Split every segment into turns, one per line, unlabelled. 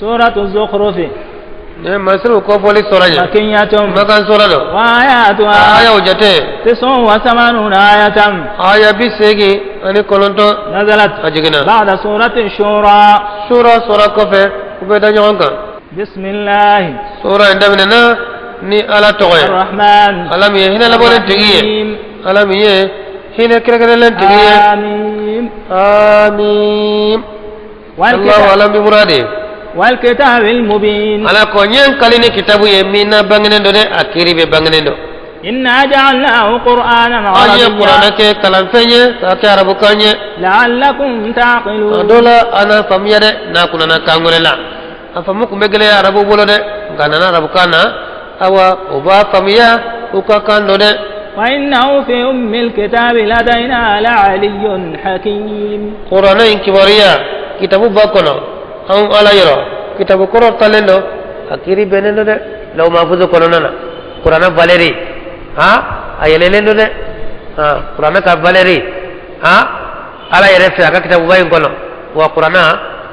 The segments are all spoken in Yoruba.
سورة الزخرف
مسر كوفولي سورة
مكية
مكان سورة
وآياتها
آية وجته
89 آية
آية بيسيجي أني كولونتو
نزلت
أجينا
بعد سورة الشورى
سورة كوفي وبيدا نيونكا
بسم الله
سورة عندنا ni ala togoye
الرحمن
alam ye hina labolen tigiye alam ye hina kiragalen tigiye
آمين
amin wallahu alam bi muradi
والكتاب المبين
ala ko nyen kalini kitabu ye minna bangene do de akiri be bangene do
إنا جعلناه قرآنا
anye qur'ana
عربيا
ke kalam fenye ka arabu kanye
لعلكم تعقلون
dola ana famiya de na kunana kangole la afamu kumbegele arabu bolo de ganana arabu kana awa uba famiya ukakando de
وإنه في أم الكتاب لدينا لعلي حكيم
qur'ana in kibariya kitabu bakono an ala yoro kitabu koro talendo akiri benendo de law mafuzo kono nana qur'ana valeri ha ayelelendo de ha qur'ana ka valeri ha ala yere fe aka kitabu bayin kono wa qur'ana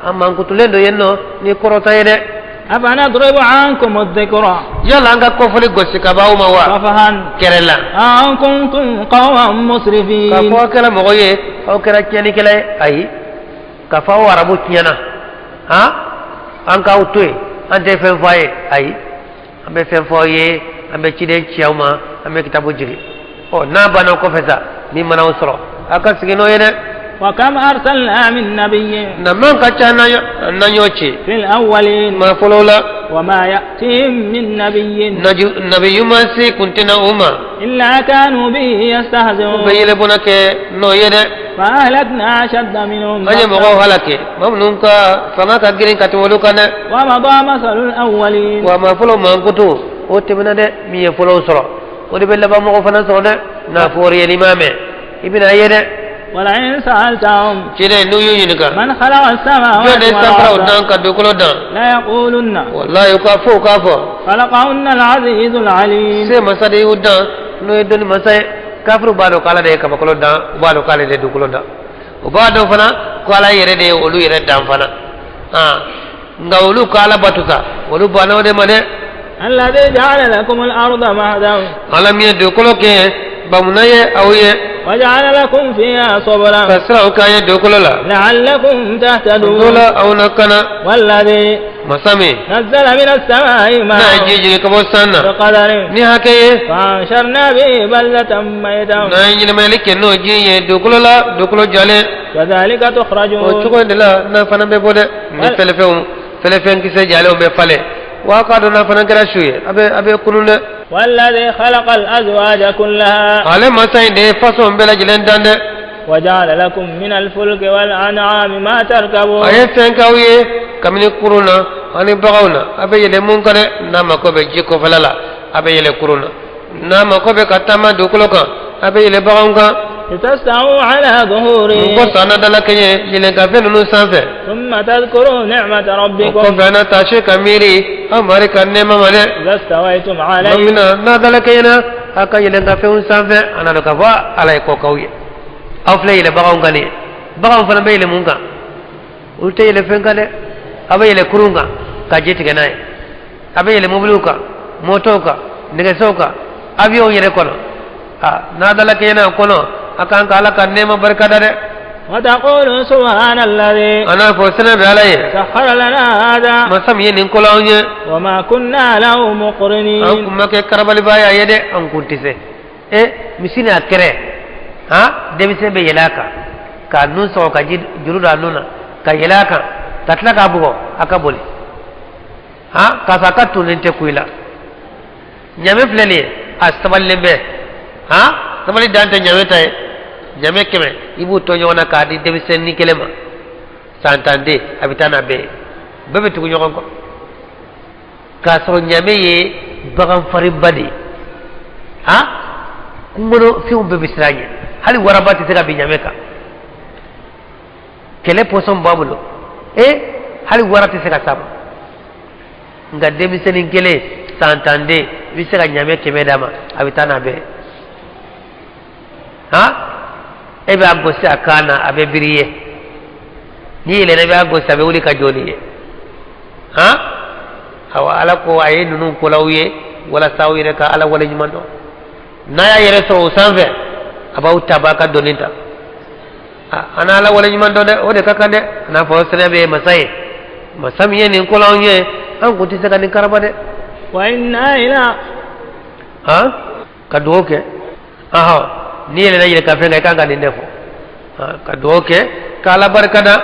amma kutulendo yenno ni koro tayede
أفنضرب عنكم الذكرى
yalla anga ko foli gosi ka bawo mawa
صفحا
kerela
أن كنتم قوما
ka
مسرفين
ko kala mogoye aw kera kyani kala ay ka fa warabu kyana ha an ka utwe an te fen faye ay ambe fen faye ambe ciden ciyawma ambe kitabu jiri o na bana ko fesa ni mana usro aka sigino yene
وكم أرسلنا من نبي
na man ka cana na nyochi
في الأولين
ma folola
وما يأتيهم من نبي
nabi yuma si kuntina uma
إلا كانوا به يستهزئون
bayile bunake no yede
فأهلكنا أشد منهم
anye
بطشا
mogo halake mamnun ka fanga ka girin ka tawolu kana
ومضى مثل الأولين
wa ma folo man kutu o tebina de mi ye folo soro o de bella ba mogo fana soro de na fori limame ibina yede
ولئن سألتهم
cire nu yu yinika
من خلق السماوات
jode safra
والأرض
udan ka dukulo dan
ليقولن
wallahi ka fo
خلقهن العزيز العليم
se masade udan no edoni masay kafru balo kala de ka bakolo dan balo kala de dukulo dan o bado fana ko ala yere de olu yere dan fana ha nga olu kala batusa olu bano de made
الذي جعل لكم الأرض مهدا
alam ye dukulo ke bamunaye awye
وجعل لكم فيها سبلا
kasra o kaye dukulo la
لعلكم تهتدون
dola awna kana
والذي
masami
نزل من السماء
na
ماء
jiji ko sanna
بقدر
ni hakaye
فأنشرنا به بلدة ميتا
na injil malike no jiye dukulo la dukulo jale
كذلك
o
تخرجون
chugo ndela na fana be bode ni telefen kise jale o be fale wa ka do na fana gara shuye abe kunule
والذي خلق الأزواج كلها
ale masai de façon bela jilen dande
وجعل لكم من الفلك والأنعام ما تركبون
aye fenkawiye kamini kuruna ani bagawna abe yele mun kare na mako be jiko falala abe yele kuruna na mako be katama dukulo kan abe yele bagawn kan
لتستووا على ظهوره
ko sana dala kenye yele ka fe nunu sanfɛ
ثم تذكروا نعمة
ko
ربكم
fɛna tashi kamiri amari kan nema mane
إذا استويتم عليه
mamina na dala kenye na aka yele ka fɛnw sanfɛ ana do ka fɔ ala ye kɔkaw ye aw filɛ yele baganw kan ne baganw fana bɛ yele mun kan olu tɛ yele fɛn kan dɛ a bɛ yele kurun kan ka ji tigɛ n'a ye a bɛ yele mobiliw kan motow kan nɛgɛsow kan avion yɛrɛ kɔnɔ n'a dala kenye na kɔnɔ a kan ka ala ka nɛɛma barika da dɛ
وتقولوا سبحان الذي
ana fɔ sɛnɛ bɛ ala ye
سخر لنا هذا
masa min ye nin kɔlɔ anw ye
وما كنا له
an
مقرنين
kun ma kɛ karabaliba ye dɛ an kun tɛ se misi n'a kɛrɛ denmisɛn bɛ yɛlɛ a kan k'a nun sɔgɔ ka juru da a nun na ka yɛlɛ a kan ka tila k'a bugɔ a ka boli k'a sɔrɔ a ka tunnen tɛ kuyi la ɲamɛ filɛ nin ye a sabalilen bɛ sabali dan tɛ ɲamɛ ta ye ɲamɛ 100 i b'u to ɲɔgɔn na k'a di denmisɛnnin kelen ma san tan den a bɛ taa n'a bɛɛ ye bɛɛ bɛ tugu ɲɔgɔn kɔ k'a sɔrɔ ɲamɛ ye bagan farinba de ye kungolo fɛnw bɛɛ bɛ siran ɲɛ hali waraba tɛ se ka bin ɲamɛ kan kɛlɛ pɔsɔn b'a bolo hali wara tɛ se ka s'a ma nka denmisɛnnin kelen san tan den i bɛ se ka ɲamɛ 100 d'a ma a bɛ taa n'a bɛɛ ye e bɛ a gosi a kan na a bɛ biri ye n'i yɛlɛnna i b'a gosi a bɛ wuli ka jɔ n'i ye ha awa ala ko aye nunu ko lawye wala sawire ka ala wala nyimando na ya yere so sanve aba utaba ka doninta ana ala wala nyimando de o de kakande na fo sene masai masamiye ni ko lawye an ko tise kan karaba de
wa inna ila
ha kadoke aha ni ele na yele ka fenga kanga ni ndefo kadoke kala barkada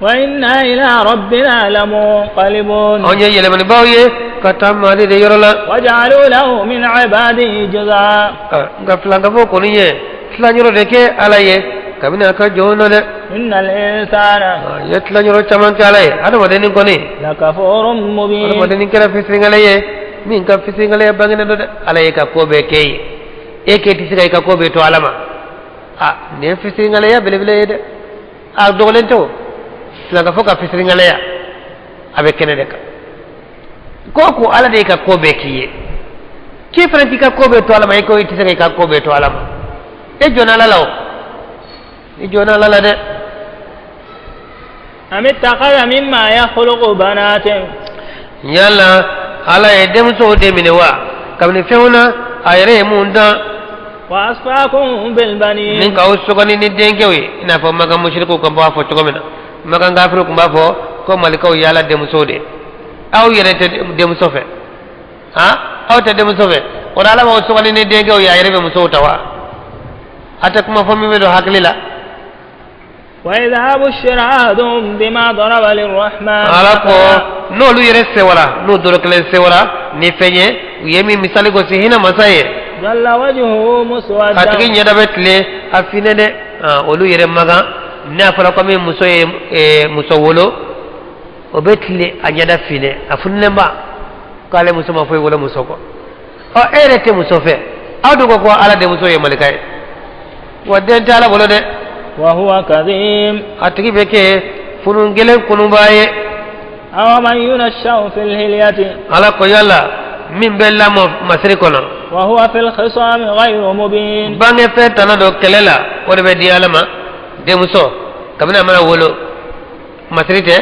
وإنا إلى ربنا لمنقلبون
أني يلمن باوي كتام مالي ديرولا
وجعلوا له من عباده جزءا
غفلا غفو كونيه تلانيرو دكي عليه كمنا كجونو ده
إن الإنسان
يتلانيرو تمان عليه هذا ودني كوني
لكفور مبين
هذا ودني كلا فيسين عليه مين كفيسين عليه بعدين ده عليه كقوبة كي تيسي كقوبة تو علما ne fisirin alaya bele bele de a dolento sanga foka fisirin alaya abe kene de ko ala de ka ko be kiye ki franti ka ko be to alama ko iti sanga ka ko be to alama e jona lala de
amit taqara mimma yakhluqu banatin
yalla ala e dem so de minewa kamne feuna ayre munda
وأصفاكم بالبنين
من كاو سوغاني ني دينكوي ina fa maga mushriku ko ba fo togomena maga ngafiru ko ba fo ko malikaw yala dem sode aw yere te dem sofe ha aw te dem sofe wala la mo sogani ni denkew ya yere be muso tawa ata kuma fo mi be do haklila
wa idha bushira adum bima daraba lirrahman
alako no lu yere se wala no do kle se wala ni fenye yemi misali go si hina masaye
jalla wajhuhu muswadda
atigi nyada betle afine de olu yere maga na fara ko mi muso muso wolo o betle anyada fine afunne ba kale muso ma foy wala muso ko o erete muso fe adu ko ala de muso ye malikay wadden tala bolo de
wa huwa kadhim
atigi beke funun gele kunu baye
aw man yunashu fil hilyati
ala ko yalla min bella mo masri kono
wa huwa fil khisam ghayru mubin
bange fe tanado kelela wode be dialama de muso kamina mana wolo masrite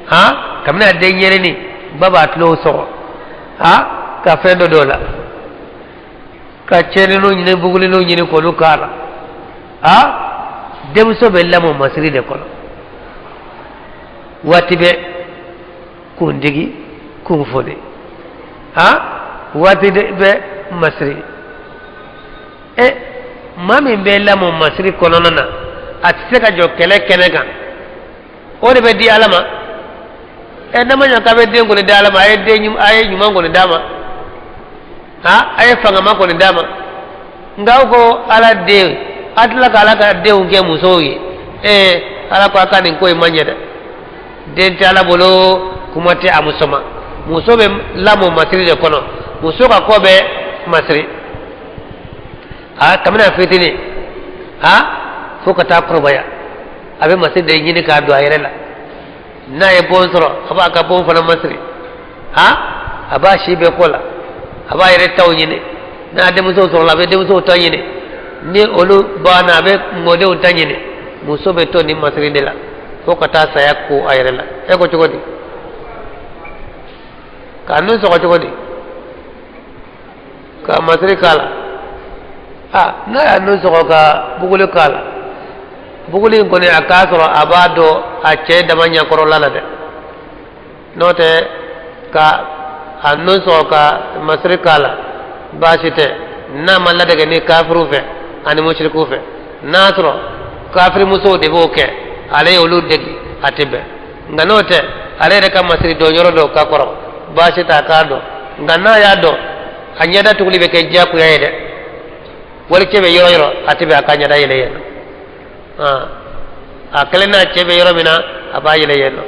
ha kamina de nyere ni baba tlo so ha ka fe do dola ka chere no nyine buguli no nyine ko lu kala ha de muso bella mo masri de kono watibe kundigi kungfode ha wati be masri mami bella mo masri kononana atseka jo kele kenega o de be di alama namanya ka be dengo le dalama ay de nyum ay nyuma ngo le dama ha ay fanga ma ko le dama ngaw ko ala de atla kala ka de unge musoyi ala ko akani ko imanyeda de tala bolo kumate amusoma musobe lamo masri de kono muso ka ko be masri kamina fitini fo ka ta probaya abe masri de nyini ka do ayrela na e bonsoro aba ka bon fana masri aba shi be kola aba yere taw nyini na de muso so la be de muso taw nyini ni olu bana be ngode o tanyini muso be to ni masri de la fo ka ta saya ko ayrela e ko chogodi kanu so ko chogodi ka masri kala na ya nun so ka buguli kala buguli ko ne akasoro abado a che damanya koro lala de note ka annun so ka masri kala basite na malla daga ni kafiru fe ani mushriku fe nasro kafir muso de boke ale olu degi atibe nganote ale de ka masri do nyoro do ka koro basita ka do ngana ya do anyada tukuli be ke jaku ya de wala cebe yoro atibe akanya da yele yeno akalena cebe yoro mina aba yele yeno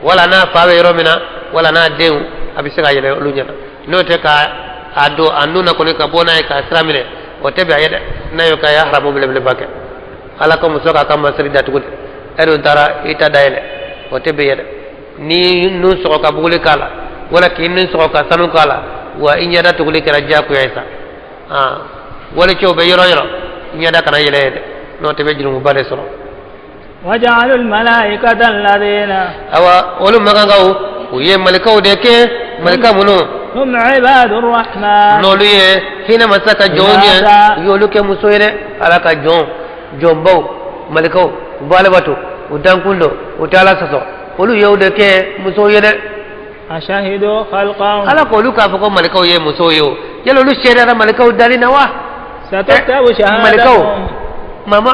wala na fawe yoro mina wala na deu abisira yele lunyana no te ka ado anduna ko ne ka bona e ka sramine o tebe ayede nayo ka ya haramu bele bake ala ko musoka kam masri datugo edo dara ita dayele o tebe yede ni nu so ka bugule kala wala kin so ka sanu kala wa inyada tukuli kara jaku ya isa wala chobe yoro nyada kana yele no tebe jiru mubale soro
وجعلوا الملائكة الذين
awa wolu magangaw ويه ملكو ديك ملكا منو
هم عباد الرحمن
نوليه هنا مسك جونيه يولوك مسويره على كجون جومبو ملكو بالباتو ودانكولو وتالا سسو ولو يودك مسويره
أشهدوا خلقهم
على قولو كافكو ملكو يه مسويو يلو لو شيرا ملكو داري نوا
ستكتب
ملكو
شهادتهم
mama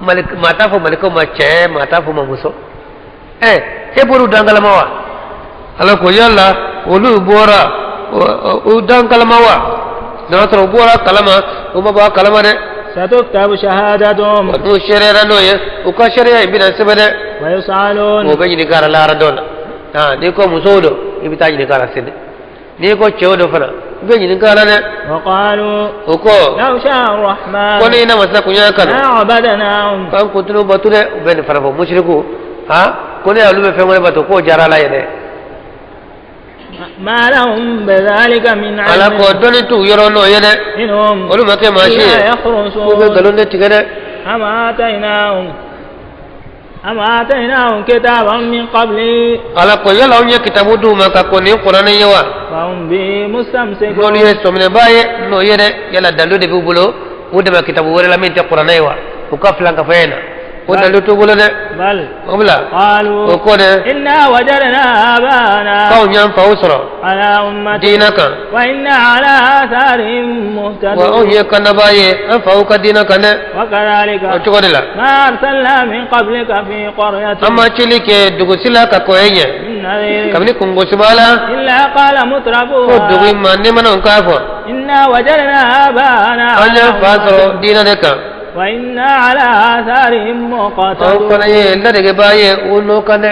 malik mata fo maliko ma che mata fo ma muso e boru dangala mawa ala ko yalla olu bora o dangala mawa na tro bora kalama o ma ba kalama de
ستكتب شهادتهم
o sherera no ye o ka sherera ibina sebede
ويسألون
o be ni kara la radon ni ko muso do ibita ni kara sede ni ko chewo do fana be ni kara ne
وقالوا
o ko
لو شاء الرحمن
ko ni na masa kunya kan
ما عبدناهم
kan kutunu batule ben farafo mushriku ko ne alu be fengole bato ko jarala yede
ما لهم بذلك من
ala
علم
ko doni tu yoro no yede
إنهم
olu make mashi
إلا
ko be
يخرصون
galonde tigere
أما آتيناهم كتابا من قبل
ala ko yala onye kitabu du maka ko ni qur'an yewa
فهم به
no
مستمسكون
ni somne baye no yede yala dalu de bulo wude ma kitabu wala min te qur'an yewa ko ka flanka fayena ko dalu to bulo de
بل
obla
قالوا
ko de
إنا وجدنا آباءنا
ka nyam fa usra
على أمة
dinaka
وإنا على آثارهم
wa
مهتدون
onye kana baye an fa ka dinaka ne
وكذلك
to ko de la
ما أرسلنا من قبلك في قرية
amma chili ke dugu sila ka ko yenye
من نذير
kamni kungo sibala
إلا قال
ko dugu
مترفوها
manne manon ka fo
إنا وجدنا آباءنا على
anya fa
أمة
so dina de ka
وإنا على آثارهم
aw
مقتدون
fana ye la de baye uno kane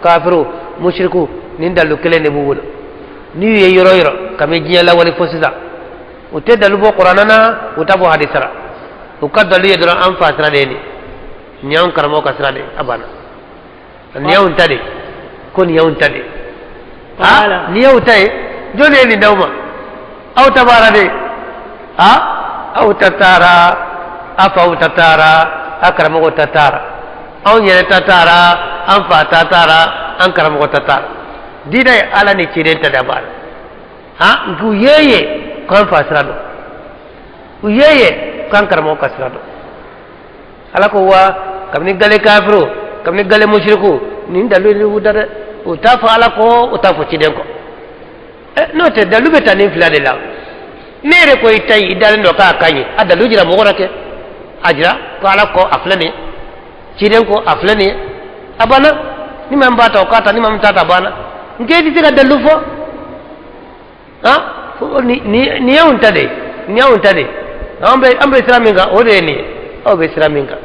kafiru mushriku nin dalu kele ne bubulo ni ye yoro yoro kame jiya la wali fosisa o te dalu bo qur'anana o tabo hadisara o ka dalu ye dran an fasira de ni nyaw karamo kasira de abana nyaw tade ko nyaw tade nyaw tay jone ni dawma aw tabara de aw tatara afa tatara akramo tatara aw nyere tatara an fa tatara an karamo tatara dina ala ni cire ta da bal ngu yeye kan fasira do uyeye kan karamo kasira do ala ko wa kamni gale kafiru kamni gale mushriku nin dalu wudare o ta fa ala ko o ta fo ciden ko no te dalu beta nin fila de la mere ko itay idare ndo ka kanyi adalu jira mo gorake ajira ko ala ko aflani ciden ko aflani abana ni man bata o kata ni man tata bana ngedi tiga dalu fo ni yawuntade ambe islaminga o de ni o be islaminga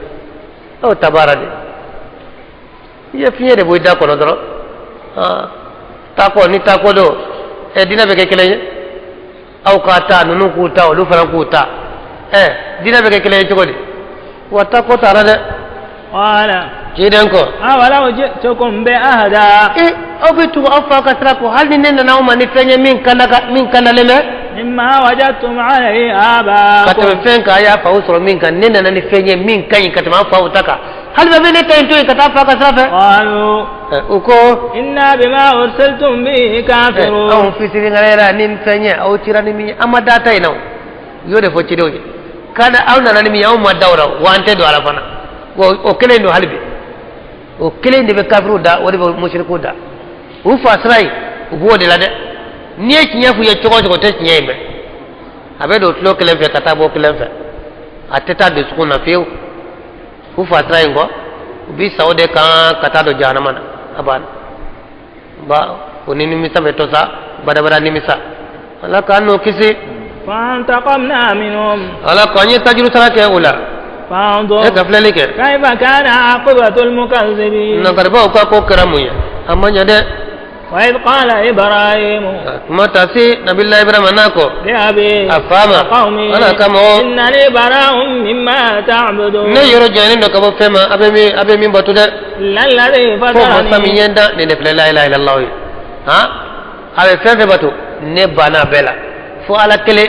o tabarade ye fiye de boy da ko doro tako ni tako do e dina be kele aw ka ta nunu ku ta o lu faran ku ta dina be kele ko de wata ko tara de
wala
jidan ko
awala ji'tukum bi ahda
obitu afa ka tra ko hal ni nena na ma ni fenye min kana leme
mimma wajadtum alayhi aba
kata fen ka ya fa usro min kan nena na ni fenye min kan kata ma fa utaka hal be ne tay to kata fa ka tra fe
qalu
uko
inna bima ursiltum bi kafirun
aw fi siri ngara nin fenye aw tirani mi amada tay naw yode fo ci doje kada aw na ni mi yaw ma dawra wante do ala fana o kelen do halbe o kelen de be kafiru da o de mushriku da u fasrai u bode la de nie kinya fu ye chogo te kinya imbe abe do tlo kelen fe kata bo kelen fe ateta de sukuna feu u fasrai ngo bi saude kan kata do jahannama na aban ba onini misa beto sa bada nimisa ala kanu kisi
fantaqamna minhum
ala kanye tajru sarake ula
فانظر كيف كان عاقبة المكذبين
نقربه كاكو كرامية أما جده
وإذ قال إبراهيم
ما تاسي نبي الله إبراهيم أناكو
لأبي
أفاما
قومي
أنا كمو
إنني براء مما تعبدون
نيرو جانين نكبو فما أبي من بطولة
إلا الذي
فما
فطرني
سمي يندا ننفل لا إله إلا الله أبي فما بطو نبانا بلا فو على كلي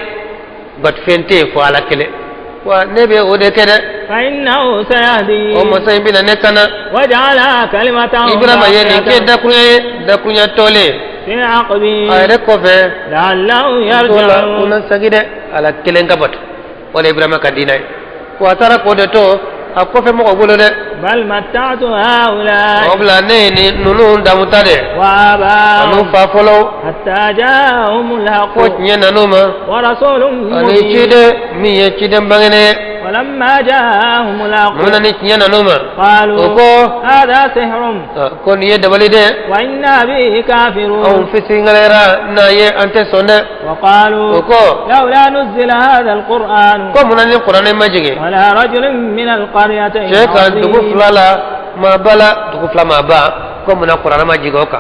بات فنتي فو على كلي ونبي ودكده
فإنه سيهدي
ومسيب بنا نكنا
وجعل كلمة
إبراهيم ينكي دكنيا تولي
في عقبه
أيركوفه
لعله
tola
يرجعون
una sagide ala kelen kabat wala ibrahima kadina wa tara ko de to akofe mo bolo de
بل متعت هؤلاء
obla ne ni nunu ndamuta de
وآباءهم
anu fa folo
حتى جاءهم الحق
ko nyena numa
ورسول
ani
مبين
chide mi ye chide mbangene
ولما جاءهم الحق
muna ni nyena numa
قالوا
ko
هذا سحر
ko ni ye dabali de
وإنا به كافرون
on fisingalera na ye ante sonne
وقالوا
ko
لولا نزل هذا القرآن
ko muna ni qur'ane majige
على رجل من القريتين
sheka dugu
عظيم
fulala ma bala dugu fula ma ba ko muna qur'ana ma jigo ka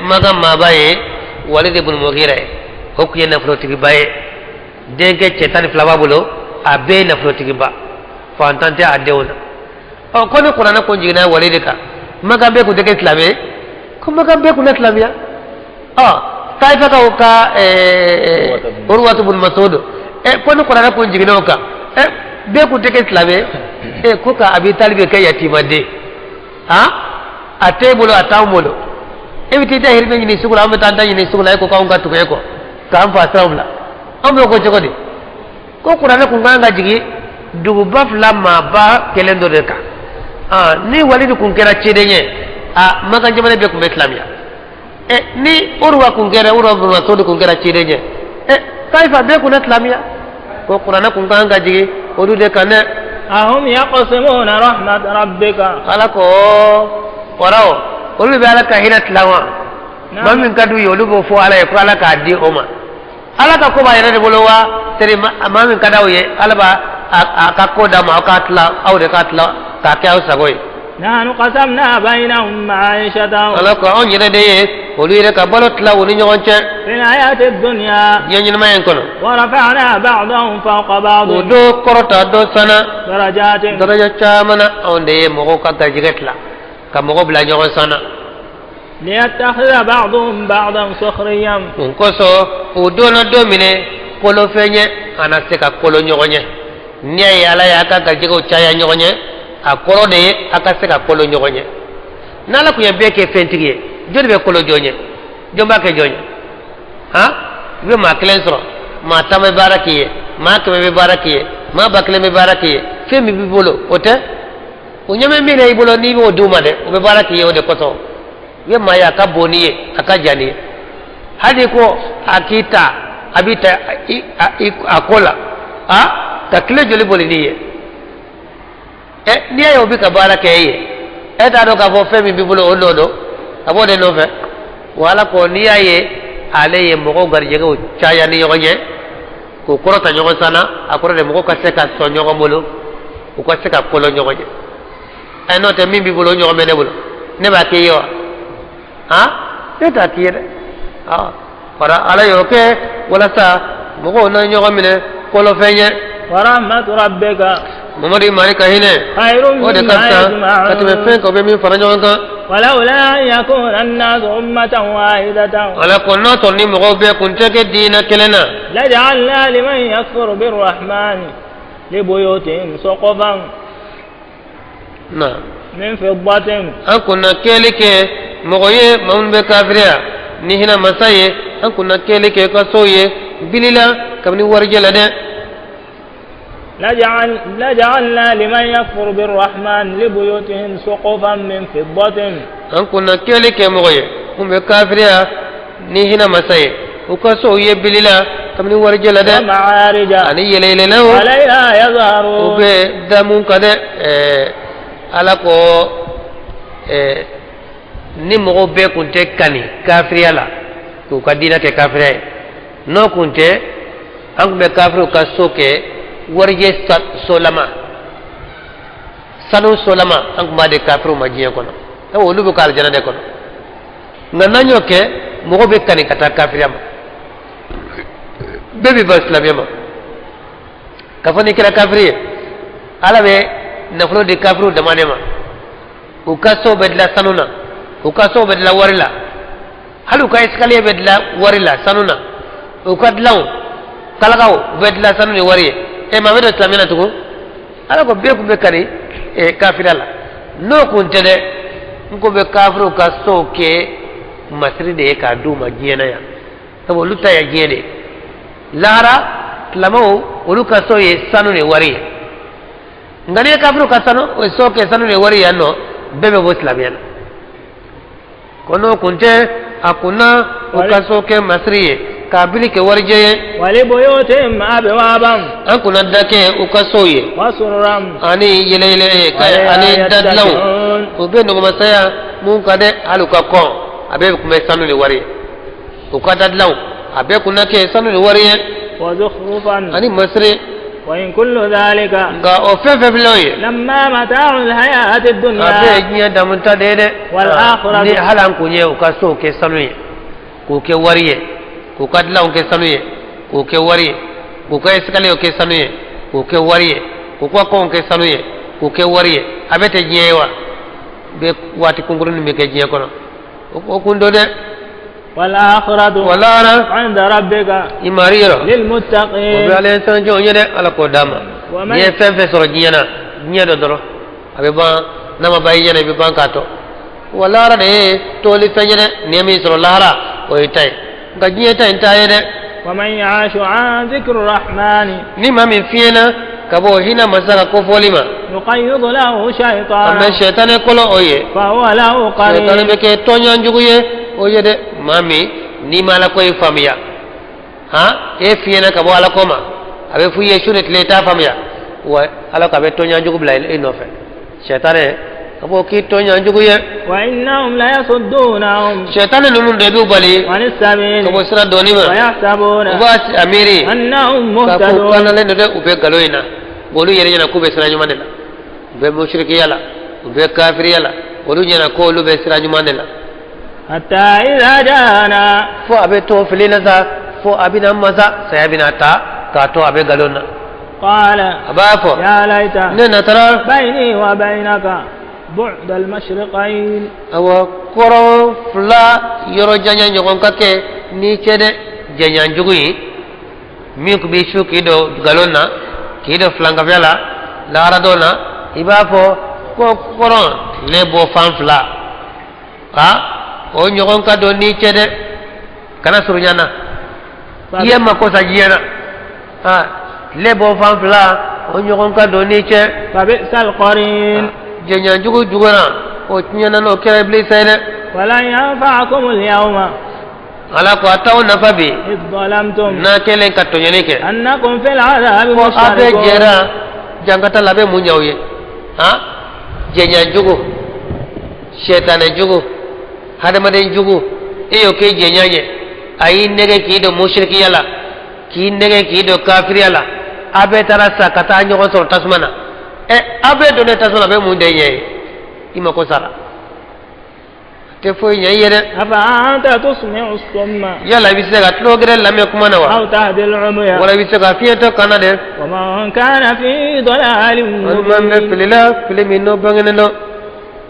maga ma ba ye walid ibn mughira ko ku yana fulo tigi baye dege cetani fula ba bulo abe na fulo tigi ba fantante adewna o ko ni qur'ana ko jigina walid ka maga be ku dege islame ko maga be ku na islamia taifa ka ka urwa ibn mas'ud ko ni qur'ana ko jigina ka be ku dege islame ko ka abi talibe kai yatima de a tebolo a tamulo ebiti ta hirbe ni sugula am tanta ni sugula ko ka on gatu ko ka am fa trawla am ko jogodi ko qur'ana ko nganga jigi dugu bafla ma ba kelendo de ka ni walidu kun kera chedenye maga jamane be ko islamia ni urwa kun kera urwa so kun kera chedenye kaifa be ko islamia ko qur'ana ko nganga jigi odu de kan
أهم يقسمون رحمة ربك
ala ko warao olu be ala ka hinat lawa ma min kadu yolu bo fo ala ko ala ka di o ma ala ka ko ba yere bolo wa tere ma min kada o ye ala ba ka ko da ma ka tla aw de ka tla ka ka o sagoy
نحن قسمنا بينهم معيشتهم
ala ko on yere de ye olu yere ka balo tla woni nyonche
في الحياة الدنيا
yenyin ma en kono
ورفعنا بعضهم فوق بعض
o do korota do sana
درجات
daraja chamana on de mo ko ka gajigetla ka mo ko bla nyon sana
ليتخذ بعضهم بعضا سخريا
nkoso o dona domine kolo fenye ana se ka kolo nyogonye nye ala ya ka ka jigo chaya nyogonye a kolo de aka se ka kolo nyogonye nala ku yebe ke fentigie jodi be kolo jonye jomba ke jonye be ma klensro ma tame barakiye ma ke be barakiye ma bakle me barakiye femi bi bolo ote o nyame mi ne bolo ni bo duma de o be barakiye o de koto be ma ya ka boniye aka janiye hadi ko akita abita akola ka kile joli boli niye ni ayo bi ka baraka ye ta do ka fo femi bi bolo ododo abode no fe wala ko ni aye ale ye mo garje go chaya ni yogonye ko korota nyogo sana akoro de mo ka seka so nyogo bolo ko ka seka kolo nyogonye ay no te mi bi bolo nyogo me de bolo ne ba ke yo eta tiere para ala yo ke wala sa mo na nyogo mine kolo fenye
ورحمة ربك
mamadi mari kahine
خير
o de
مما
kata
يجمعون
katime fen ko be min fara nyogo kan
ولولا أن يكون الناس أمة واحدة
ala ko no to ni mo be kun tege dina kelena
لجعلنا لمن يكفر بالرحمن لبيوتهم سقفا
na
من فضة
an kunna kelike mo ye mamun be kafriya ni hina masaye an kunna kelike ka soye bilila kamni warjela de
لجعلنا لمن يكفر بالرحمن لبيوتهم سقفا من فضة
an kunna kelike mo ye mun be kafriya ni hina masaye o ka soye bilila kamni warjela de
ومعارج
ani yelele lawo
عليها يظهرون
ube damun kade ala ko ni mogo be kunte kani kafiriya la ko ka dina ke kafiriya no kunte an be kafiru ka soke warje solama sanu solama an kuma de kafiru ma jiya kono e wolu bu kal jana de kono ngana nyoke mogo be kani kata kafiriya ma bebi bas la bema kafani kira kafiriya ala be naflo de kafiru da manema u kaso bedla sanuna u kaso bedla warila halu ka iskaliye bedla warila sanuna u kadlaw kalagaw bedla sanuni wariye ma be do islamina tugo ala ko be ko be kari e kafirala no kunte de ko be kafiru ka soke masri de ka duma jiyana ya sabo luta ya jiyede lara tlamo uluka soye sanu ne wari ngani kafiru ka sanu o soke sanu ne wari ya no bebe bo islamina kono kunte akuna ukasoke masriye kabili ke warjeye
wali buyutim abwabam
an kuna dake ukasoye
wasuram
ani yele ani dadlaw ube no masaya mun kade aluka ko abe kuma sanu le wari ukadadlaw abe kuna ke sanu le wari
wa zukhrufan
ani masri
وإن كل ذلك
لما
متاع الحياة الدنيا والآخرة
هل أنكم يوكسو كسنوية كوكي وريه كوكادلاو كسنوية كوكي وريه كوكي اسكاليو كسنوية كوكي وريه كوكوا كون كسنوية كوكي وريه أبيت جيوا بواتي كونغرون ميكي جيوا كنا وكندو ده
والآخرة عند ربك للمتقين
وبعليه سنجو يده على قدامه يفهم في سورة جينا جينا درو أبي بان نما بايجنا أبي بان كاتو والآخرة ده تولي سنجنا نيمي سورة الآخرة ويتاي كجينا تاي ده
ومن يعاش عن ذكر الرحمن
نما من فينا كبو هنا مسألة كفولما
يقيض له شيطان
أما الشيطان يقول أويه
فهو له قرين
شيطان بكي تونيا نجويه oye de mami ni mala koy famia ha e fiena ka bo ala koma abe fu yesu ne tleta famia wa ala ka be tonya jugu bla e no fe shaytane abo ki tonya jugu ye
wa innahum la yasuddunahum
shaytane nunun de du bali
wanis sabil
ko sira doni ma
wa yahsabuna
wa amiri
annahum muhtadun
ko kana le de ube galoina bolu yere nyana kube sira nyuma de la be mushriki yala ube kafiri yala bolu nyana ko lu be sira nyuma de la
حتى إذا جاءنا
فو أبي تو فلينا ذا فو أبي نمزا سيابنا تا كاتو أبي قالونا
قال
أبافو
يا ليت
نترى
بيني وبينك بعد المشرقين
أو كورو فلا يرو جانيان يقون كاكي نيچه دي جانيان جوغي ميوك بيشو كيدو قالونا كيدو فلانكا فيالا لاردونا إبافو كورو لبو فان فلا ها o ñogon ka do ni cede kana surunyana iya makosa jiyana ha lebo fan fla o ñogon ka do ni ce
fabi sal qarin
jenya jugu jugana o nyana no kere iblis ene
wala yanfa'akum al yawma
ala ko ataw nafabi
id zalamtum
na kelen ka to nyenike
annakum fil adhabi
musharikun abe jera jangata labe munyawye ha jenya jugu shetane jugu hadamaden jugu iyo ke jenyanye ayi nege ki do mushriki yala ki nege ki do kafir yala abe tarasa kata nyogo sor tasmana abe do ne tasmana be mun de nyai ima ko sara te foy nyai yere
afa anta tusmi'u summa
yala bi se ga tlo gere lamme kuma na wa
aw tahdil umya
wala bi se ga fiyeto kana de
wa man kana fi dalalin
man be filila filimino bangene no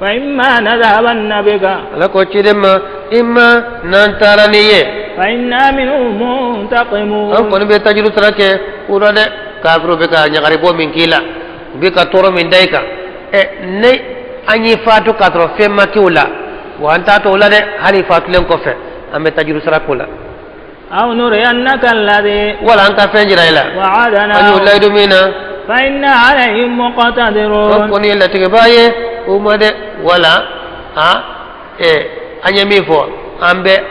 فإما نذهبن بك
لكو تشيدما إما نانتارانية
فإنا منهم منتقمون
أم كون بيتاجرو تراكي ورا ده كافرو بكا نغاريبو من كيلا بكا تورو من دايكا ني أني فاتو كاترو فيما كيولا وأنتا تولا ده هاري فاتو لين كوفي أم بيتاجرو سراكولا
أو نرينك الذي
ولا أنت فنجرا إلا
وعدنا
أن يولا يدومينا
فإنا عليهم مقتدرون
أم كون يلا تكباية وما wala anyami fo ambe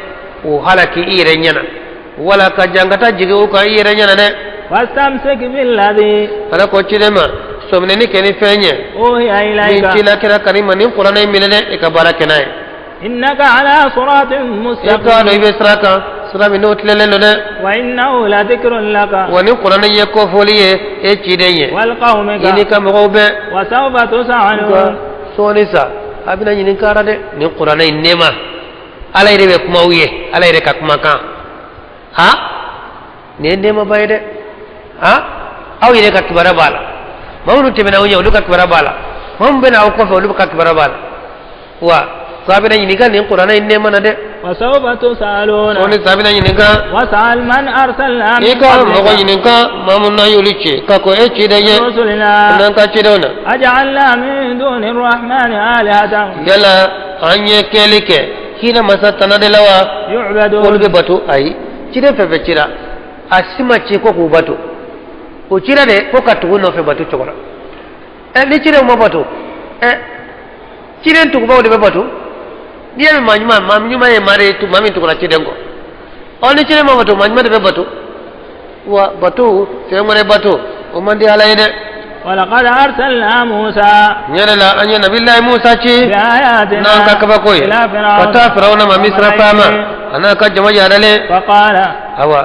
o halaki ire nyana wala ka jangata jige o ka ire nyana de
wastamsik billadhi
ala ko chidema somne ni keni fenye
o ya ilaika
min kila kira karima ni qur'ana minene e ka barakenai
innaka ala siratin mustaqim
ka no ibe sirata sirami no tlele no de
wa innahu la dhikrun laka
wa ni qur'ana ye ko foliye e chidenye
wal qaumika
ini ka mo be
wa sawfa tusalun
sonisa abina nyinin kara de ni qur'ana inema ala ire be kuma wiye ala ire ka kuma kan ha ne nema bayde ha aw ire ka kibara bala mawnu tebena wunya ulu ka kibara bala mam bena aw ko fe ulu ka kibara bala wa sabina yinika nin qur'ana inne mana de
وسوف تسألون
oni sabina yinika
واسأل من أرسلنا من
ika mo
قبلك
yinika mamunna yulice ka ko e ci de ye
رسلنا
nan ka ci dona
أجعلنا من دون الرحمن آلهة
yala anye kelike hina masatana de lawa
يعبدون
wol be batu ay ci de fefe cira asima ci ko ku batu o cira de ko ka tugu no fe batu chokora ni cire mo batu cire tu ko be batu ni e manyuma e mare tu mami tu ko la cire ngo oni cire mo batu manyuma de be batu wa batu se ngore batu o mandi ala ide
ولقد أرسلنا موسى
nyere la anya nabillahi musa ci
بآياتنا
nan ka kaba koy
إلى فرعون
kata fir'auna ma misra fama ana ka jama yadale
فقال
awa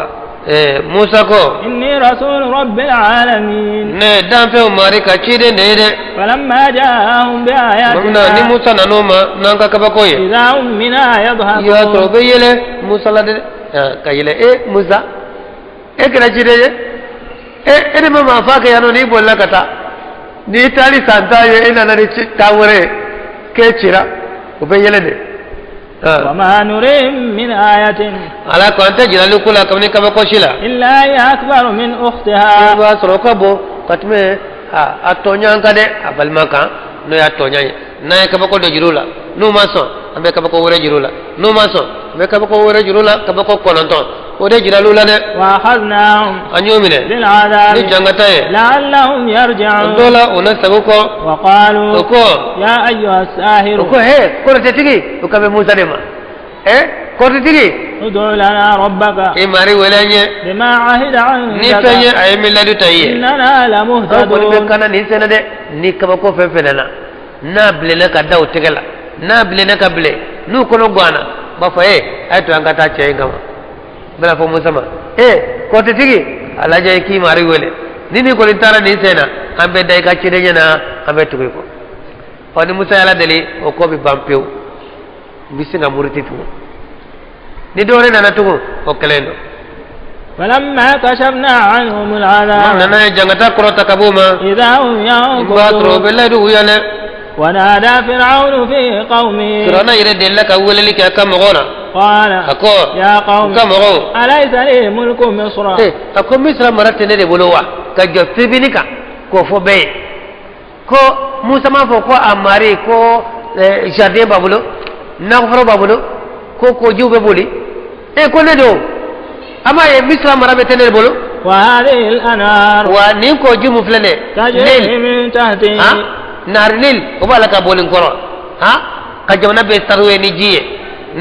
musa ko
إني رسول رب العالمين
ne dan fe mari ka ci de ne de
فلما جاءهم
mamna ni
بآياتنا
musa nanoma nan ka kaba koy
إذا هم منها
ya
يضحكون
to be yele musa la de ka yele musa kira ci de ede mama fa ka yano ni bolla kata ni tali santa ye ina na ni tawure ke cira o be yele de
وما نريهم من آية
ala ko anta jira lu kula kamni kaba ko shila
إلا هي أكبر من أختها
ba soro ka bo katme a tonya ngade abal maka no ya tonya na kaba ko do jirula no maso ambe kaba ko wore jirula no maso ambe kaba ko wore jirula kaba ko kononton o de jira lula de
وأخذناهم
anyomine
بالعذاب
ni jangata ye
لعلهم يرجعون
dola ona sabuko
وقالوا
ko
يا أيها الساحر
ko he ko te tigi ko kabe musa de ma ko te tigi
ادع لنا ربك
e mari welanye
بما عهد
ni
عندك
fenye ay miladu tayi
إننا
ko be
لمهتدون
kana ni sene de ni kaba ko fe fenana na ble na ka daw tegala na ble na ka ble nu ko no gwana ba fa ay to anga ta che ngam bela fo musa ma ko te tigi ala jay ki mari wele ni ko litara ni sena ambe dai ka ci de nyana ambe tugo ko wani musa yala dali o ko bi bampew bisina muriti tu ni dore nana tugo o kelendo
فلما كشفنا عنهم العذاب
nana jangata krota kabuma
إذا هم
batro
ينكثون
bella du yale
ونادى فرعون في قومه
kirana ire della ka weleli ka kam gona
قال
ako
يا قوم
kam go
أليس لي ملك مصر
ako misra marate ne de bolowa ka jo fibinika ko fo be ko musa ma fo ko amari ko jardin babulo nagfaro babulo ko jube boli ko ne do ama e misra marabe tenere bolo
وهذه الأنهار
wa nin ko jumu flene
تجري من تحته
nar nil o bala ka bolin koro ka jamna be sarwe ni jiye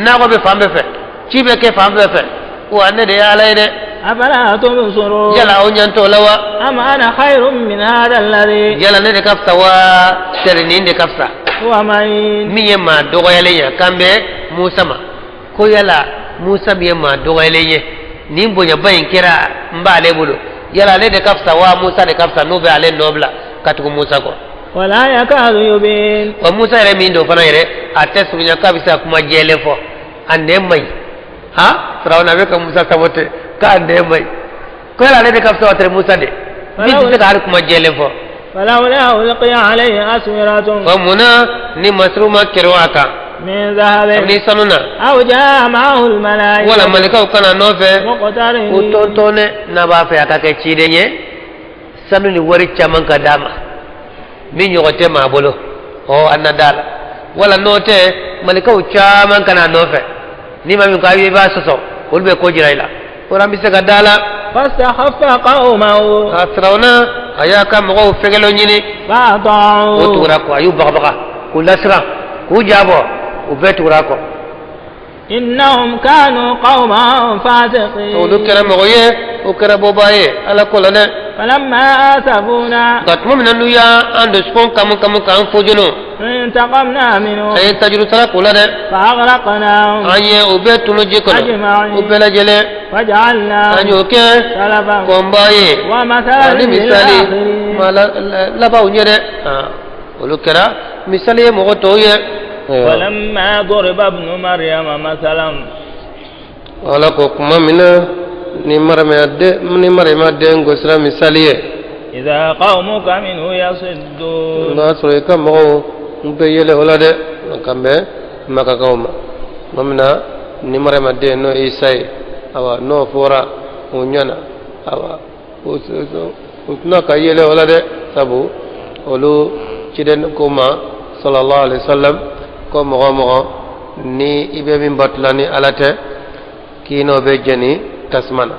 na ko be fambe fe ci be ke fambe fe wa ne de ala ide
أفلا تبصرون
yala o nyanto lawa
أم أنا خير من هذا الذي
yala ne de kafsa wa serni de kafsa
هو مين
mi yema dogo yale ya kambe musa ma ko yala musa mi yema dogo yale ye nin bonya bayin kira mbale bulu yala le de kafsa wa musa de kafsa no be ale nobla katugo musa ko
ولا يكاد يبين
wa musa yere min do fana yere ates bunya kabisa kuma jele fo ande mai firawna be ka musa sabote ka ande mai ko yala le de kafsa wa musa de bi se ka har kuma jele fo
فلولا ألقي عليه أسورة
wa muna ni masruma kirwaka
من ذهب
ni sanuna
أو جاء معه الملائكة
wala malika kana nofe
مقترنين
utontone na ba fe aka ke cidenye sanu ni wari chaman ka dama min yogote ma bolo o anna dala wala note malika chaman kana nofe ni ma min ka wi ba soso ulbe ko jiraila ora mi se ka dala
فاستخف قومه
asrauna ayaka mo fegelo nyini
فأطاعوه
utura ko ayu baga kulasra ku jabo ubetura ko
إنهم كانوا قوما فاسقين
to dukera mo ye ukera bobaye ala ko lane
فلما آسفونا
gatmo minanu ya ando spon kamu kan fojono
انتقمنا منهم
ay tajru sara ko lane
فأغرقناهم
anye ubetuno jikono
أجمعين
ubela jele
وجعلناهم
anyo ke
سلفا
kombaye
ومثلا
ani misali
للآخرين
mala laba unyere ulukera misali mo to ye
ولما ضرب ابن مريم مثلا
wala ko kuma mina ni marama de ngosra misali ye
إذا قومك منه يصدون
na sore ka mo mbe yele wala de kambe
maka kawma mamna nimare madde no isai awa no fora unyana awa utna kayele wala de sabu olu ciden kuma sallallahu alaihi wasallam ko mo ni ibe min batlani alate kino be jeni tasmana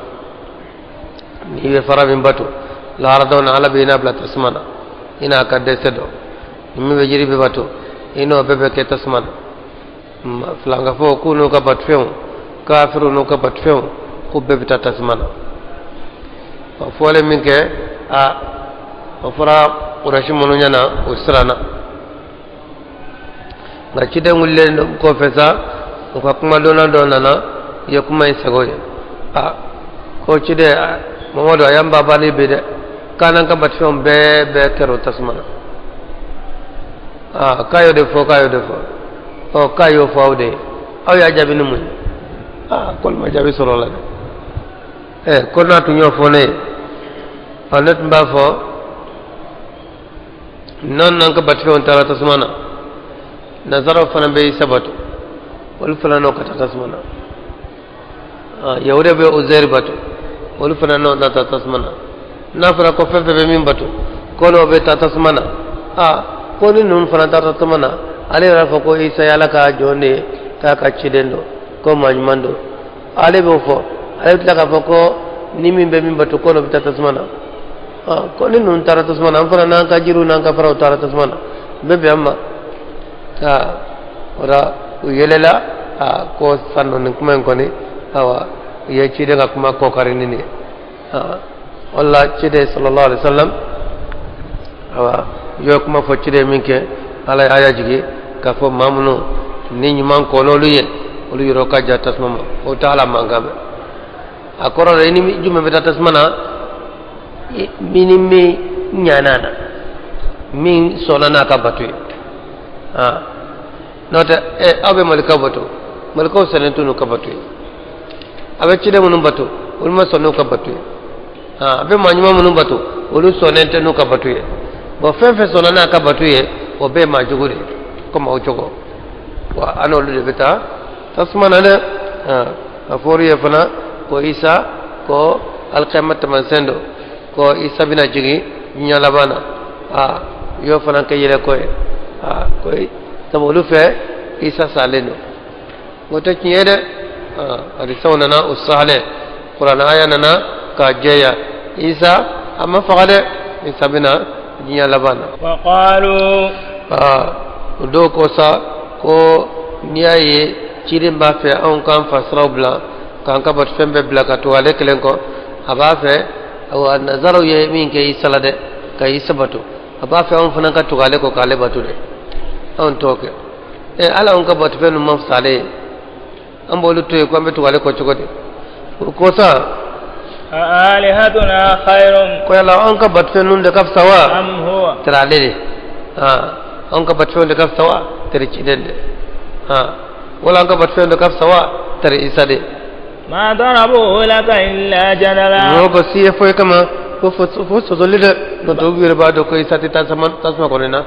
ni be fara min batu la radona ala be ina bla tasmana ina kadde sedo mi be jiri be batu ino be ke tasmana flanga fo kuno ka batfew kafiru no ka batfew ko be bita tasmana fole min ke a fara qurashi monu nyana usrana nga cide ngulle ko fesa ko kuma dona na ya kuma isagoye ko cide mamodo ayamba bali bede kanan ka batfew be kero tasmana kayo de fo o kayo fawde aw ya jabi numu kol ma jabi solo la ko na tu ñoo fo ne anet mba fo non nan ka batfe on tara tasmana nazaro fana be sabatu wal fana no kata tasmana yawde be uzair batu wal fana no data tasmana na fara ko fefe be min batu ko no be ta tasmana ko ni nun fana ta tasmana ale rafa ko isa yala ka jonde ka cidendo ko manmando ale be fo ale taka fo ko ni min be min batu ko no bita tasmana ko ni nun tara tasmana am fara nan ka jiru nan ka fara tara tasmana be amma ora yelela ko sanno ni kuma ko ni awa ye cide ga kuma ko karini ni walla cide sallallahu alaihi wasallam awa yo kuma fo cide min ke ala aya jigi ka fo mamuno ni nyman ko no luye olu yoro ka ja tasmama o taala mangame akoro re ni jume beta tasmana minimi nyanana min sonana ka batu nota abe malika batu malika senentu no ka batu abe cide munum batu ulma sonu ka batu abe manyuma munum batu ulu sonente no ka batu bo fefe sonana ka batu o be ma juguri comme o jogo wa anolu de beta tasmana de aforiye fana ko isa ko alqiyamat man sendo ko isa bina jigi nyala bana yo fana ke yele ko ko tabolu fe isa saleno goto kiyede ari sawnana usale qur'an ayana ka jeya isa amma faqade isa bina nyala bana
wa qalu
do ko sa ko niaye cirin ba fe on kan fasraw bla kan ka bat fembe bla ka to ale kelen ko aba fe aw nazaru ye min ke isalade ka isabatu aba fe on fana ka to ale ko kale batu de on toke ala on ka bat fe no mafsale am bolu to ko be to ale ko chogode ko sa
alihatuna khairun
ko ala on ka bat fe nun de kaf sawa
am huwa
trale on ka bat fe de kaf sawa tere cidende wala on ka bat fe de kaf sawa tere isade
ما ضربوا لك إلا جدلا
no basi fo kama fo solide no to gure ba do ko isati tasma korena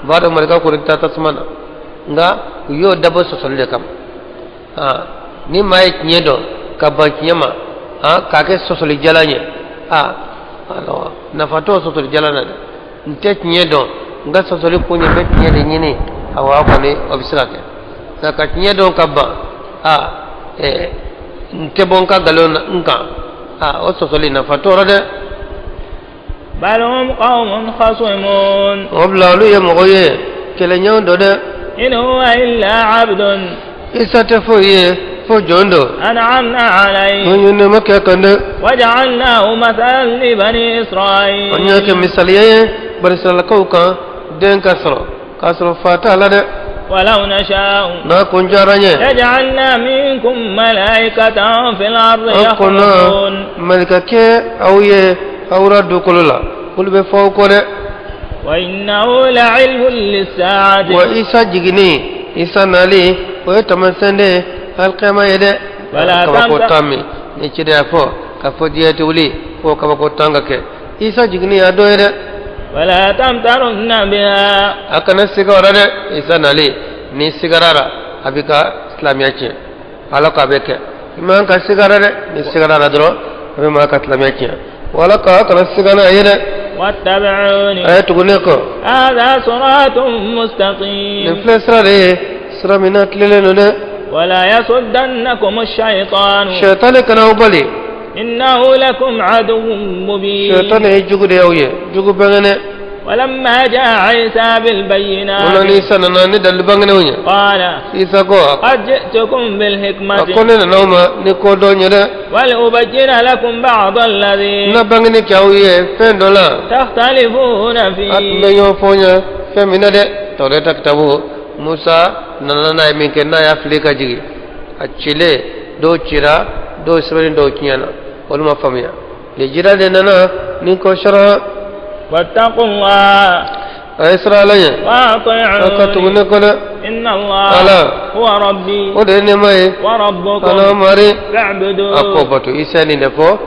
ba do marka korita tasma nga yo dabo solide kam ni mai nyedo ka ba nyama ka ke sosoli jalanye alo na fato sosoli jalana nte nyedo nga sosoli kunye bet nyede nyini awa ko ni obisrake ka nyedo ka ba nte bonka galon nka o sosoli na fatora de
balhum qaumun khasimun
oblalu ye mogoye kele nyaw do de
in huwa illa abdun
isate fo ye fo jondo
an'amna alayhi
nyune make kande
waja'alnahu mathalan li bani israil
onya ke misaliye bani israil ko ka den kasro fata la de
ولو نشاء
na kunjaranye
لجعلنا منكم ملائكة في الأرض يخلفون
ملكake awye awra dukulula kulbe fawkore
وإنه لعلم للساعة
wa isa jigini isa nali wa tamasende alqiyama yede
Wala
ko
tamta-
tammi ni cide fo ka fo diete wuli fo ka ko tangake isa jigini ado yede
ولا تمترن بها
akana siga warade isa nali ni sigarara abika islamiya ci ala ka beke man ka sigarare ni sigarara dro abe ma ka islamiya ci wala ka kana sigana ayre
واتبعوني
ayatuguneko
هذا صراط مستقيم
influencer sramina tleleno de
ولا يصدنكم الشيطان
shaytan kana ubali
إنه لكم عدو مبين
shaytan e jugu de awye jugu bangane
ولما جاء عيسى بالبينات
wala ni sanana ni dal bangane wonya
قال
isa ko
قد جئتكم بالحكمة
akone na nawma ni ko do nyede
ولأبين لكم بعض الذي
na bangane kawye fendola
تختلفون
at
فيه
meyo fonya femina de tawreta kitabu musa nanana min kenna ya flika jigi achile do chira do sibrin do kinyana waluma famia le jira de nana ni ko shara
واتقوا الله
aisra lanya
وأطيعوني
akatugune kola
إن الله
ألا.
هو ربي
ode ne mai ana
وربكم
mari
فاعبدوه
akobatu isa ni defo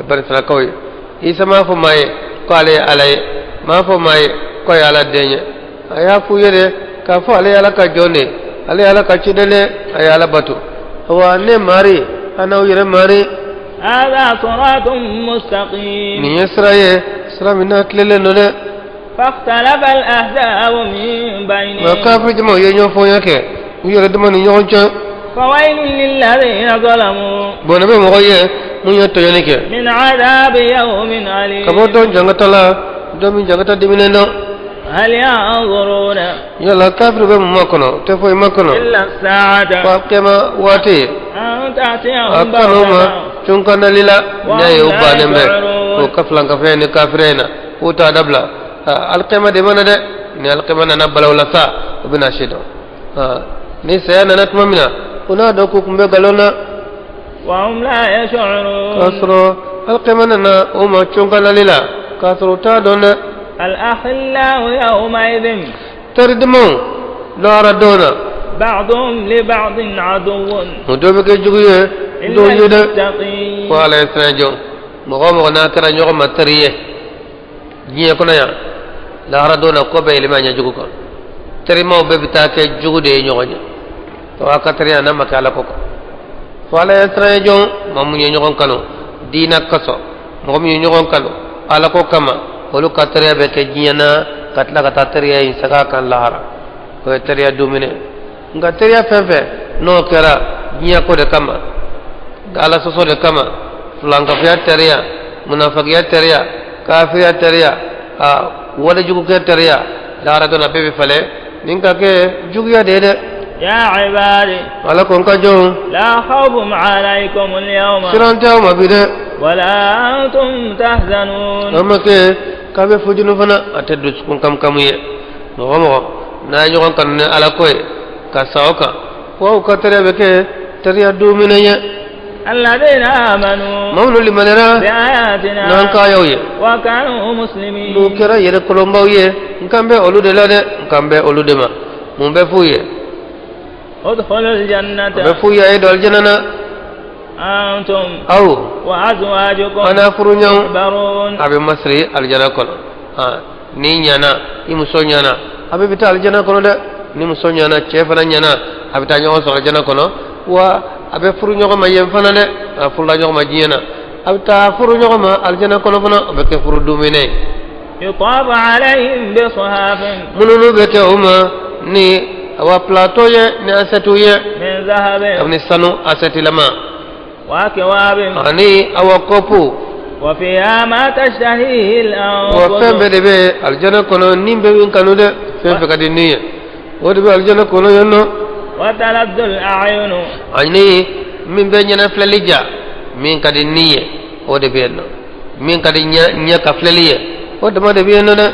bari sala koy isa ma fo mai ko ale alay ma fo mai ko ala denye aya fu yede ka fo ale ala ka jone ale ala ka chidele aya ala batu wa ne mari ana yere mari
هذا صراط مستقيم
ni israye sramina tlele no de
فاختلف الأحزاب من
ma
بينهم
kafir jama ye nyo fo yake yere de man nyo cha
فويل للذين ظلموا
bona be mo ye mu nyato yene ke
من عذاب يوم أليم
kabo don jangatala do min jangata dimine no
هل ينظرون
yala kafir be mo makono te fo makono
إلا الساعة
fa kema wati
أن تأتيهم
akanuma
بغتة
chunkana lila
Wa
ne
hum la
ubane me
yash'urun.
ko kaflan kafene kafirena uta dabla alqima de mana de ni alqima na balaw la sa bina shido ni sayana natmamina una do ko kumbe galona
وهم لا يشعرون
kasro alqima na uma chunkana lila kasro ta dona
الأخلاء يومئذ
tardimo lara dona
بعضهم لبعض عدو
mudobe ke juguye do
إلا
yude
المتقين
ko ala strajo mo na kara nyogo materiye jiye ko na ya lara dona ko be le manya jugu ko terima be bita ke jugu de nyogo nya to akatria na makala ko ko ala strajo mamu nyogo kanu dina kaso mo mi nyogo kanu ala ko kama wolu katria be ke jiyana katla kata teriya in saka kan lahara ko teriya dumine nga teriya fefe no kera jiya ko de kama ala soso de kama flanka fiya teriya munafiqiya teriya kafiriya teriya wala jugu ke teriya lahara to na bebe fale ninka ke jugiya de
يا عبادي
ala kon ka jo
لا خوف عليكم اليوم
siranta ma bide
ولا أنتم تحزنون
amma ke kabe fujunu fana ateddu kun kam kamuye mo na nyogon kan ne ala koy ka sawka wa ka tere be ke teriya dumine ye
الذين آمنوا
mawlu limanera
بآياتنا
nan ka yawye
وكانوا مسلمين
du kera yere kolombaw ye nkambe olude la de nkambe olude ma mun be fuye
ادخلوا الجنة
be fuye ay dol janana
أنتم
aw
وأزواجكم
ana furunyaw
تحبرون
abe masri aljana kono ni nyana imuso nyana abe bita aljana kono de ni muso nyana chefana nyana abe ta nyawo so aljana kono wa abe furu nyogo ma yem fana de furu la nyogo ma jiyana abe ta furu nyogo ma aljana kono fana abe ke furu dumine
يطاف عليهم بصحاف
mununu be ke uma ni awa plateau ye ni asetu ye
من ذهب
abni sanu aseti lama
وأكواب
ani awa kopu
وفيها ما تشتهيه
wa fembe
الأنفس
de be aljana kono nimbe win kanu de fembe kadi niye wodi be aljana kono yenno
وتلذ الأعين
ani min be nyana flelija min kadi niye wodi be no min kadi nya ka fleliye wodi ma de be no de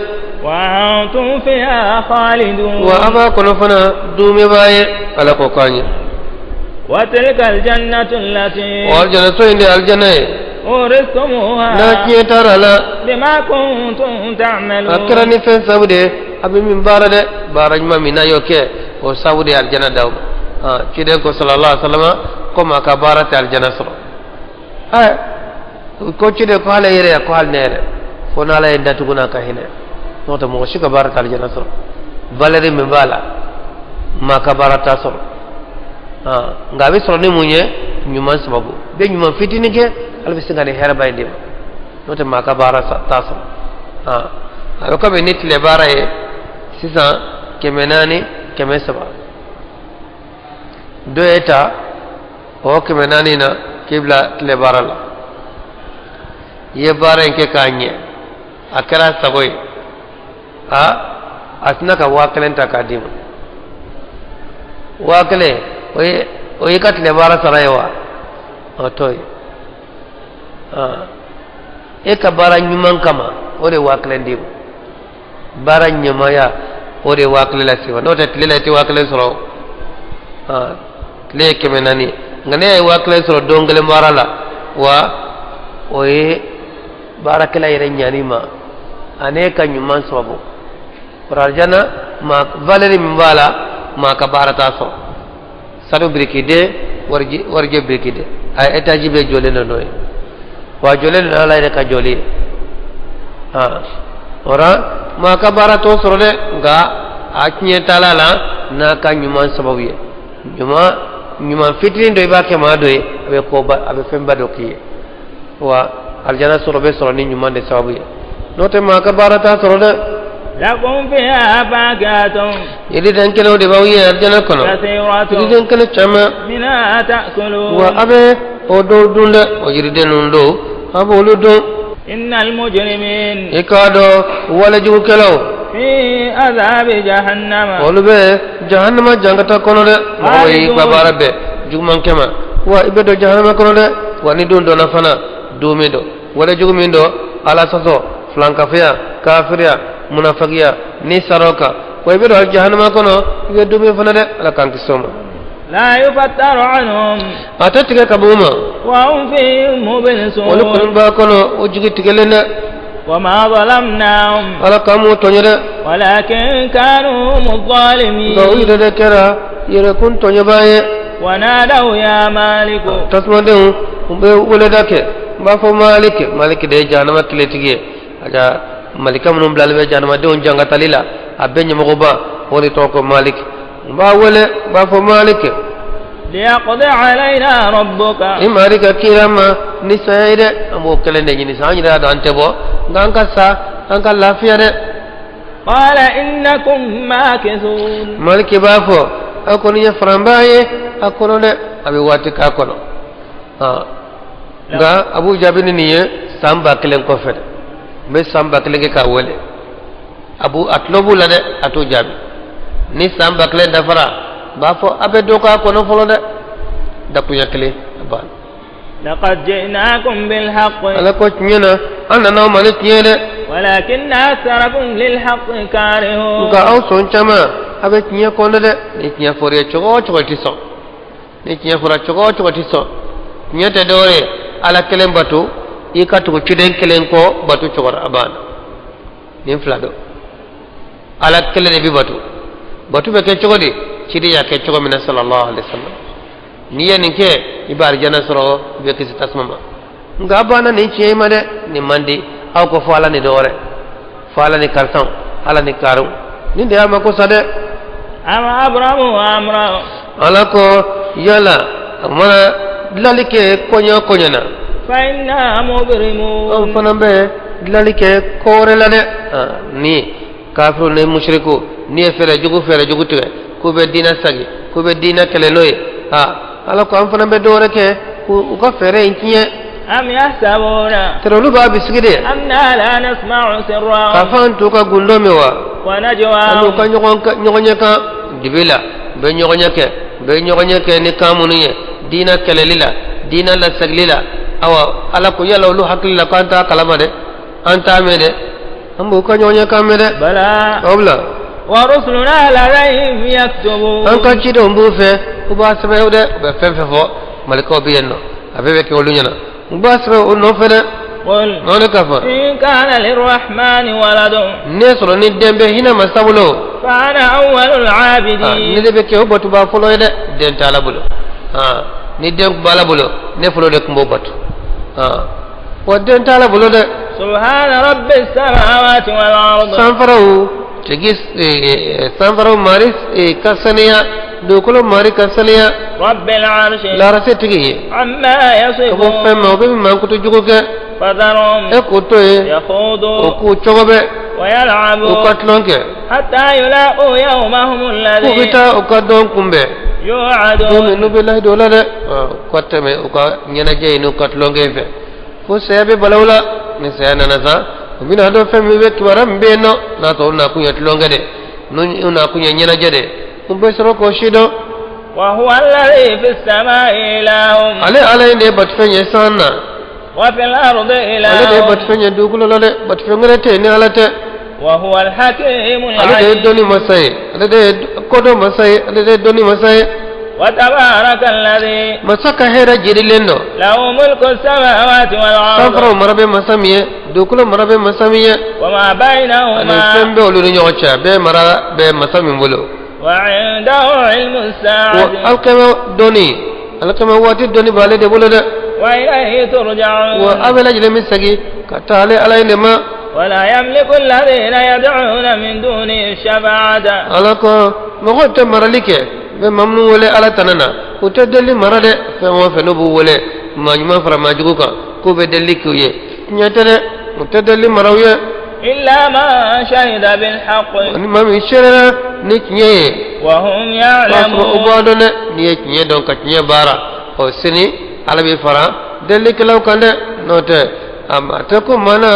وأنتم فيها خالدون
wa aba kono fana dume baye ala ko kanye
وتلك الجنة التي
wa aljana to inde aljana e
أورثتموها
na kietara la
بما كنتم تعملون
akira ni fen sabude abi min bara de bara nyuma mina yoke o sabude aljana daw kide ko sallallahu alaihi wasallam ko ma ka bara ta aljana soro ko kide ko hala yere ko hal nere fo na la endatu guna ka hine no to mo shika bara ta aljana soro valeri min bala
maka barata soro nga be soro ni munye nyuman sababu be nyuman fitini ke albe singa ne herba inde note maka barata soro ayo ka be nitle baraye sisa kemenani kemesaba do eta o kemenani na kibla tle barala ye bara nke kanye akara sagoy asna ka wakalen ta kadim wakale oye kat le bara sarayewa otoy e ka bara nyuman kama ore wakalen dim bara nyamaya ore wakale la siwa no tet le ti wakale soro le kemenani ngane ay wakale soro dongale marala wa oye barakala yere nyanima ane ka nyuman sababu rarjana ma valeri mbala ma ka barata so sadu brikide warje brikide ay etaji be jole no noy wa jole no ala ka jole ora ma ka barato sorole ga aknye talala na ka nyuman sababu ye nyuma fitrin do ba ke ma do be ko ba abe femba do ki wa aljana sorobe soroni nyuman de sababu ye note ma ka barata sorole
لكم فيها فاكهة
يريد أن كانوا دباوية أرجنا كنوا يريد أن كانوا شما
منها تأكلون
وأبي أدو دون ويريد أن ندو أبو لدو
إن المجرمين
إكادو ولا جو كلو
في عذاب جهنم
ولبه جهنم جانغتا كنوا وهي بباربه جومان كما وإبدو جهنم كنوا وندون دون فنا دوميدو ولا جو ميندو على ساسو فلانكافيا كافريا munafiqiya ni saroka way be do jahannama kono be do be fanade ala kanki soma
la yufattaru anhum
atatiga kabuma
wa hum fi mublisun
wala kun ba kono o jigi tigelena
wa ma zalamnahum
ala kamu tonyere
walakin kanu mudh-dhalimin
do ide kera yere kun tonyobaye
wa nadaw ya malik
tasmade be wala dake ba fo malik de jahannama tiletige aja malika munum blalbe janama de on janga talila abenye mogoba woni to ko malik ba wala ba fo malik
liyaqdi alaina rabbuka
imarika kirama ni sayde amo kelende ni sanjira do antebo nganka sa nganka lafiya de
qala innakum makithun
malik ba fo akoni ya frambaye akono de abi wati ka kono ga abu jabini niye samba kelen ko fede be samba kele ka wole abu atlobu la de atu jabi ni samba kele dafara ba fo abe do ka ko no folo de da ku yakle ban
laqad ji'nakum bil haqq
ala ko nyena anna no malik yede
walakin aktharukum lil haqq karihun
ga au son chama abe nye ko de ni nya fore chogo chogo tiso ni nya fora chogo chogo tiso nyete dore ala kele batu ikatu ciden kelen ko batu chogor aban nim flado ala kelen bi batu be ke chogodi chidi ya ke chogo min sallallahu alaihi wasallam niya ninke ibar jana soro be ke tasmama ngabana ni chema de ni mandi aw ko fala ni dore fala ni karsan ala ni karu ni de ama ko sade
ama abramu amra
ala ko yala amana lalike konyo na
فإنها مبرمون
فنبه ذلك كورلا ني كافر ني مشركو ني فره جوغو تي كو be dina sagi ko be dina kele loy ala ko am fana be dore ke ko fere inkiye
am yahsabuna
terolu ba bisigide
anna la nasma'u sirra
kafan to ka gundo mewa
wa najwa
anu ka nyogonya ka dibila be nyogonya ke ni kamunu ye dina kele lila dina la saglila awa ala ko yalla lu hakilla ko anta kalama de anta mede ambu ko nyonya kamede
bala
obla
wa rusuluna ladayhim yaktubun
an ka ci do mbu fe ko ba sabe de be fe fo maliko bi yenno abebe ke wolu nyana ba sabe o no fe de
qul
non ka fa
in kana lirrahmani waladun
ne soro ni dembe hina masabulo
fa ana awwalul abidin
ni de be ke o batu ba folo de den talabulo ni dem bala bulo ne folo de kumbo batu ودين تعالى بلود
سبحان رب السماوات والأرض
سنفروا
tigi sanfaro mari kasaniya dukulu mari kasaniya
رب العرش
larase tigi
عما
ko
يصفون
femme o be man kutu jugo ke
فذرهم
e ko to e
يخوضوا
o ku chogobe o
ويلعبوا
katlonke
حتى يلاقوا يومهم
ku
الذي
bita o ka don kumbe
يوعدون
no be lay dola de ko teme o ka nyana je no katlonke fe fo sebe balawla ni sayana na sa bina do femme be kibaram be no na to na ku yatlonge de no na ku nyana je de be soro ko shido
وهو الذي في السماء إله
ale ne batfenye sanna
وفي الأرض
ale de
إله
batfenye dugulu lale batfengere te ne alate
وهو الحكيم
ale de
العليم
doni masai ale de kodo masai ale de doni masai
وتبارك الذي
masaka hera jirilendo
له ملك السماوات والأرض
safro marabe masamiye dugulu marabe masamiye
وما
ale
بينهما
sembe olu ni nyocha be mara be masami mbolo
وعنده علم
wa
الساعة
alkama wati doni bale de bolo de
وإليه
wa
ترجعون
abela jile misagi katale alay ne ma
ولا يملك الذين يدعون من دونه الشفاعة
alako mogo te maralike be mamnu wole ala tanana ute deli marade fe mo fe no bu wole ma nyuma fara ma jugo ka ko be deli kuye nyatere ute deli marawye
إلا ما شهد بالحق
ni mami shere ni kinye
وهم
ko
يعلمون
ubado ne ni kinye don ka kinye bara o sini ala be fara deli kelaw kande note ama te ko mana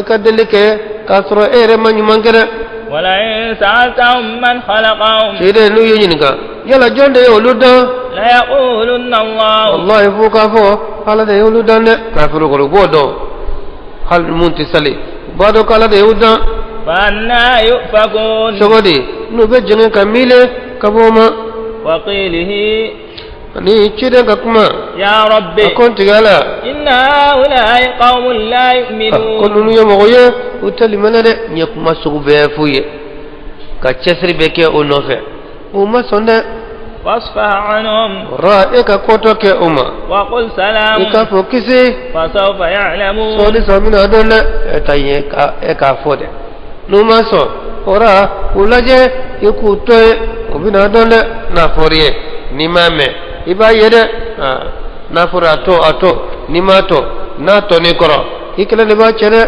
ka deli ke kasro ere ma nyuma ngere
ولئن سألتهم من خلقهم
sire nu yininka yala jonde oluda
ليقولن الله
wallahi fu ka fo ala de oluda ne kafiru ko bodo hal munti sali bado kala de uda
فأنا يؤفكون
sogodi nu be jenge kamile kaboma
وقيله
ni chide ka kuma
يا ربي
akonti gala
إن هؤلاء قوم لا يؤمنون
konu yo moye utali manade nye kuma sugu be fuye ka chesri beke onofe uma sonde
واصفح عنهم
ra e ka koto ke uma
وقل
e
سلام
ka fokisi
فسوف يعلمون
sodi samina donne e taye ka e ka fode numa so ora ulaje yiku toy obina donne na foriye ni mame iba yede na fura to ato ni mato na to ni koro ikele ne ba chere